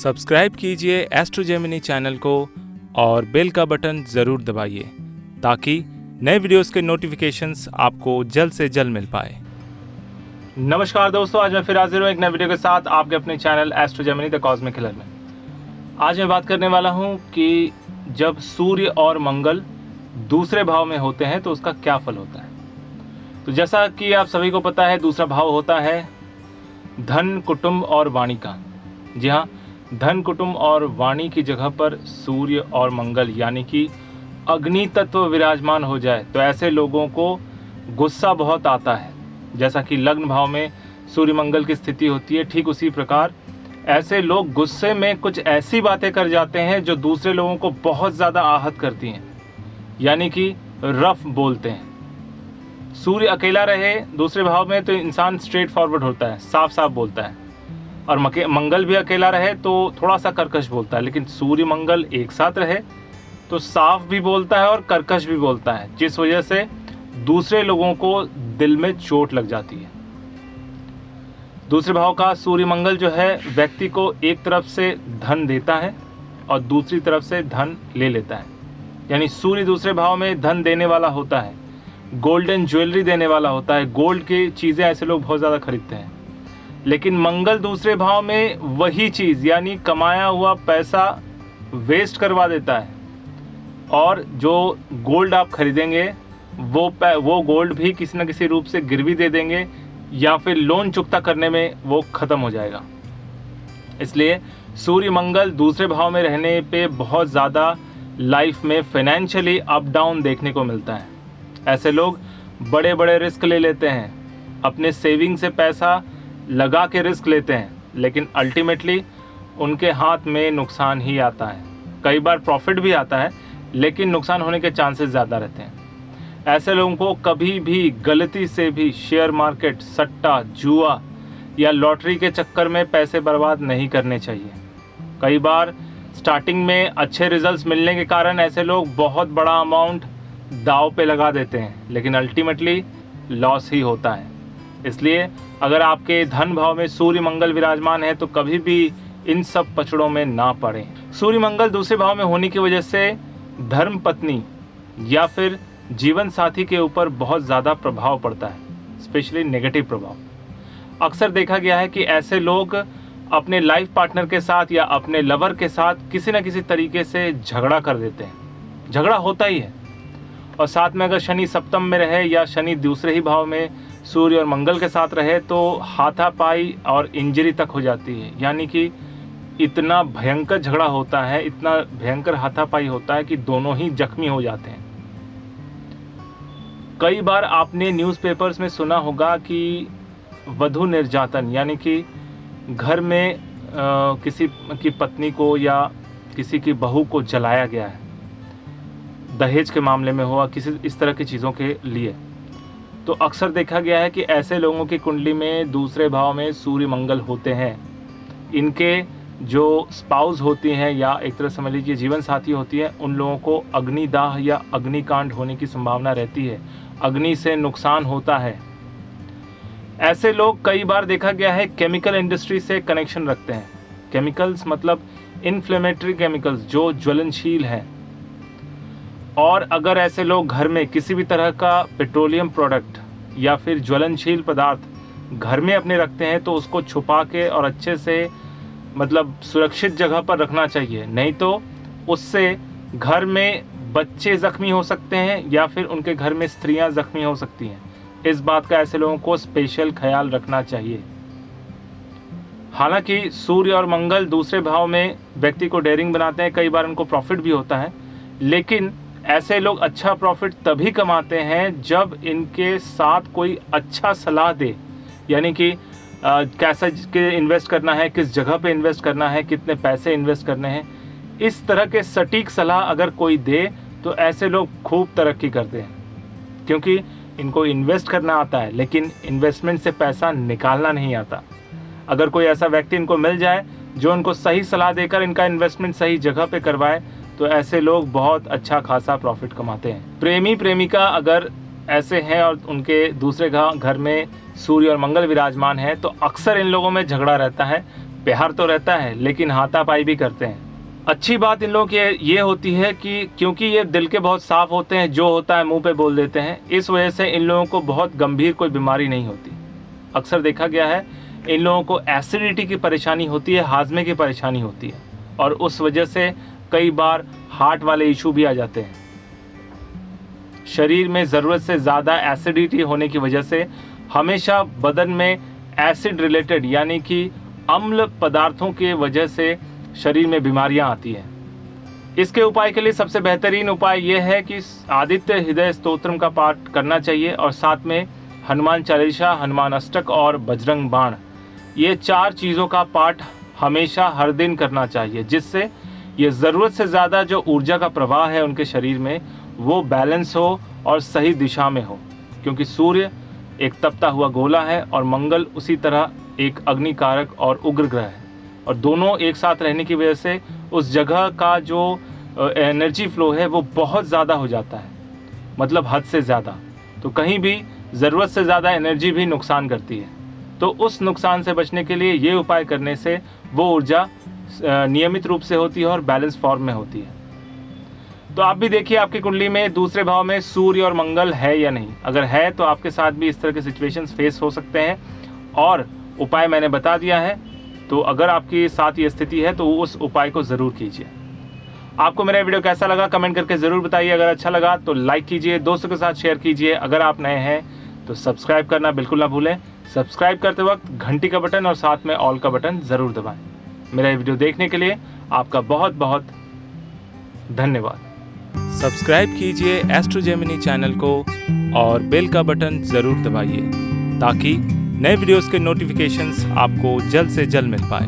Subscribe कीजिए astro Gemini channel को और बेल का बटन ज़रूर दबाइए ताकि नए वीडियोस के नोटिफिकेशंस आपको जल्द से जल्द मिल पाए। नमस्कार दोस्तों, आज मैं फिर हाजिर हूँ एक नए वीडियो के साथ आपके अपने channel Astro Gemini the Cosmic Healer में। आज मैं बात करने वाला हूँ कि जब सूर्य और मंगल दूसरे भाव में होते हैं तो उसका क्या फल होता है। तो जैसा कि आप सभी को पता है, दूसरा भाव होता है धन, कुटुंब और वाणी का। जी हाँ, धन, कुटुंब और वाणी की जगह पर सूर्य और मंगल यानी कि अग्नि तत्व विराजमान हो जाए तो ऐसे लोगों को गुस्सा बहुत आता है। जैसा कि लग्न भाव में सूर्य मंगल की स्थिति होती है, ठीक उसी प्रकार ऐसे लोग गुस्से में कुछ ऐसी बातें कर जाते हैं जो दूसरे लोगों को बहुत ज़्यादा आहत करती हैं, यानी कि रफ बोलते हैं। सूर्य अकेला रहे दूसरे भाव में तो इंसान स्ट्रेट फॉरवर्ड होता है, साफ साफ बोलता है, और मंगल भी अकेला रहे तो थोड़ा सा कर्कश बोलता है। लेकिन सूर्य मंगल एक साथ रहे तो साफ भी बोलता है और कर्कश भी बोलता है, जिस वजह से दूसरे लोगों को दिल में चोट लग जाती है। दूसरे भाव का सूर्य मंगल जो है व्यक्ति को एक तरफ से धन देता है और दूसरी तरफ से धन ले लेता है। यानी सूर्य दूसरे भाव में धन देने वाला होता है, गोल्डन ज्वेलरी देने वाला होता है, गोल्ड की चीज़ें ऐसे लोग बहुत ज़्यादा खरीदते हैं। लेकिन मंगल दूसरे भाव में वही चीज़ यानी कमाया हुआ पैसा वेस्ट करवा देता है, और जो गोल्ड आप खरीदेंगे वो गोल्ड भी किसी न किसी रूप से गिरवी दे देंगे या फिर लोन चुकता करने में वो ख़त्म हो जाएगा। इसलिए सूर्य मंगल दूसरे भाव में रहने पे बहुत ज़्यादा लाइफ में फाइनेंशियली अप डाउन देखने को मिलता है। ऐसे लोग बड़े बड़े रिस्क ले लेते हैं, अपने सेविंग से पैसा लगा के रिस्क लेते हैं, लेकिन अल्टीमेटली उनके हाथ में नुकसान ही आता है। कई बार प्रॉफिट भी आता है लेकिन नुकसान होने के चांसेस ज़्यादा रहते हैं। ऐसे लोगों को कभी भी गलती से भी शेयर मार्केट, सट्टा, जुआ या लॉटरी के चक्कर में पैसे बर्बाद नहीं करने चाहिए। कई बार स्टार्टिंग में अच्छे रिजल्ट्स मिलने के कारण ऐसे लोग बहुत बड़ा अमाउंट दाव पे लगा देते हैं, लेकिन अल्टीमेटली लॉस ही होता है। इसलिए अगर आपके धन भाव में सूर्य मंगल विराजमान है तो कभी भी इन सब पचड़ों में ना पड़ें। सूर्य मंगल दूसरे भाव में होने की वजह से धर्म पत्नी या फिर जीवन साथी के ऊपर बहुत ज़्यादा प्रभाव पड़ता है, स्पेशली नेगेटिव प्रभाव। अक्सर देखा गया है कि ऐसे लोग अपने लाइफ पार्टनर के साथ या अपने लवर के साथ किसी न किसी तरीके से झगड़ा कर देते हैं। झगड़ा होता ही है, और साथ में अगर शनि सप्तम में रहे या शनि दूसरे ही भाव में सूर्य और मंगल के साथ रहे तो हाथापाई और इंजरी तक हो जाती है। यानी कि इतना भयंकर झगड़ा होता है, इतना भयंकर हाथापाई होता है कि दोनों ही जख्मी हो जाते हैं। कई बार आपने न्यूज़पेपर्स में सुना होगा कि वधू निर्यातन यानी कि घर में किसी की पत्नी को या किसी की बहू को जलाया गया है, दहेज के मामले में हुआ, किसी इस तरह की चीज़ों के लिए। तो अक्सर देखा गया है कि ऐसे लोगों की कुंडली में दूसरे भाव में सूर्य मंगल होते हैं। इनके जो स्पाउस होती हैं या एक तरह समझ लीजिए जीवन साथी होती है, उन लोगों को अग्निदाह या अग्निकांड होने की संभावना रहती है, अग्नि से नुकसान होता है। ऐसे लोग कई बार देखा गया है केमिकल इंडस्ट्री से कनेक्शन रखते हैं। केमिकल्स मतलब इन्फ्लेमेटरी केमिकल्स जो ज्वलनशील हैं। और अगर ऐसे लोग घर में किसी भी तरह का पेट्रोलियम प्रोडक्ट या फिर ज्वलनशील पदार्थ घर में अपने रखते हैं तो उसको छुपा के और अच्छे से मतलब सुरक्षित जगह पर रखना चाहिए, नहीं तो उससे घर में बच्चे ज़ख्मी हो सकते हैं या फिर उनके घर में स्त्रियां ज़ख्मी हो सकती हैं। इस बात का ऐसे लोगों को स्पेशल ख्याल रखना चाहिए। हालांकि सूर्य और मंगल दूसरे भाव में व्यक्ति को डेयरिंग बनाते हैं, कई बार उनको प्रॉफिट भी होता है, लेकिन ऐसे लोग अच्छा प्रॉफिट तभी कमाते हैं जब इनके साथ कोई अच्छा सलाह दे, यानी कि कैसे इन्वेस्ट करना है, किस जगह पे इन्वेस्ट करना है, कितने पैसे इन्वेस्ट करने हैं, इस तरह के सटीक सलाह अगर कोई दे तो ऐसे लोग खूब तरक्की करते हैं। क्योंकि इनको इन्वेस्ट करना आता है लेकिन इन्वेस्टमेंट से पैसा निकालना नहीं आता। अगर कोई ऐसा व्यक्ति इनको मिल जाए जो उनको सही सलाह देकर इनका इन्वेस्टमेंट सही जगह पे करवाए तो ऐसे लोग बहुत अच्छा खासा प्रॉफिट कमाते हैं। प्रेमी प्रेमिका अगर ऐसे हैं और उनके दूसरे घर में सूर्य और मंगल विराजमान है तो अक्सर इन लोगों में झगड़ा रहता है, प्यार तो रहता है लेकिन हाथापाई भी करते हैं। अच्छी बात इन लोगों की ये होती है कि क्योंकि ये दिल के बहुत साफ़ होते हैं, जो होता है मुंह पे बोल देते हैं, इस वजह से इन लोगों को बहुत गंभीर कोई बीमारी नहीं होती। अक्सर देखा गया है इन लोगों को एसिडिटी की परेशानी होती है, हाजमे की परेशानी होती है, और उस वजह से कई बार हार्ट वाले इशू भी आ जाते हैं। शरीर में ज़रूरत से ज़्यादा एसिडिटी होने की वजह से हमेशा बदन में एसिड रिलेटेड यानी कि अम्ल पदार्थों के वजह से शरीर में बीमारियां आती हैं। इसके उपाय के लिए सबसे बेहतरीन उपाय यह है कि आदित्य हृदय स्तोत्रम का पाठ करना चाहिए और साथ में हनुमान चालीसा, हनुमान अष्टक और बजरंग बाण, ये 4 चीज़ों का पाठ हमेशा हर दिन करना चाहिए, जिससे ये ज़रूरत से ज़्यादा जो ऊर्जा का प्रवाह है उनके शरीर में वो बैलेंस हो और सही दिशा में हो। क्योंकि सूर्य एक तपता हुआ गोला है और मंगल उसी तरह एक अग्निकारक और उग्र ग्रह है, और दोनों एक साथ रहने की वजह से उस जगह का जो एनर्जी फ्लो है वो बहुत ज़्यादा हो जाता है, मतलब हद से ज़्यादा। तो कहीं भी ज़रूरत से ज़्यादा एनर्जी भी नुकसान करती है, तो उस नुकसान से बचने के लिए ये उपाय करने से वो ऊर्जा नियमित रूप से होती है और बैलेंस फॉर्म में होती है। तो आप भी देखिए आपकी कुंडली में दूसरे भाव में सूर्य और मंगल है या नहीं। अगर है तो आपके साथ भी इस तरह के सिचुएशंस फेस हो सकते हैं, और उपाय मैंने बता दिया है। तो अगर आपके साथ ये स्थिति है तो उस उपाय को ज़रूर कीजिए। आपको मेरा वीडियो कैसा लगा कमेंट करके ज़रूर बताइए। अगर अच्छा लगा तो लाइक कीजिए, दोस्तों के साथ शेयर कीजिए। अगर आप नए हैं तो सब्सक्राइब करना बिल्कुल ना भूलें। सब्सक्राइब करते वक्त घंटी का बटन और साथ में ऑल का बटन ज़रूर दबाएं। मेरा ये वीडियो देखने के लिए आपका बहुत बहुत धन्यवाद। सब्सक्राइब कीजिए एस्ट्रो जेमिनी चैनल को और बेल का बटन ज़रूर दबाइए ताकि नए वीडियोस के नोटिफिकेशंस आपको जल्द से जल्द मिल पाए।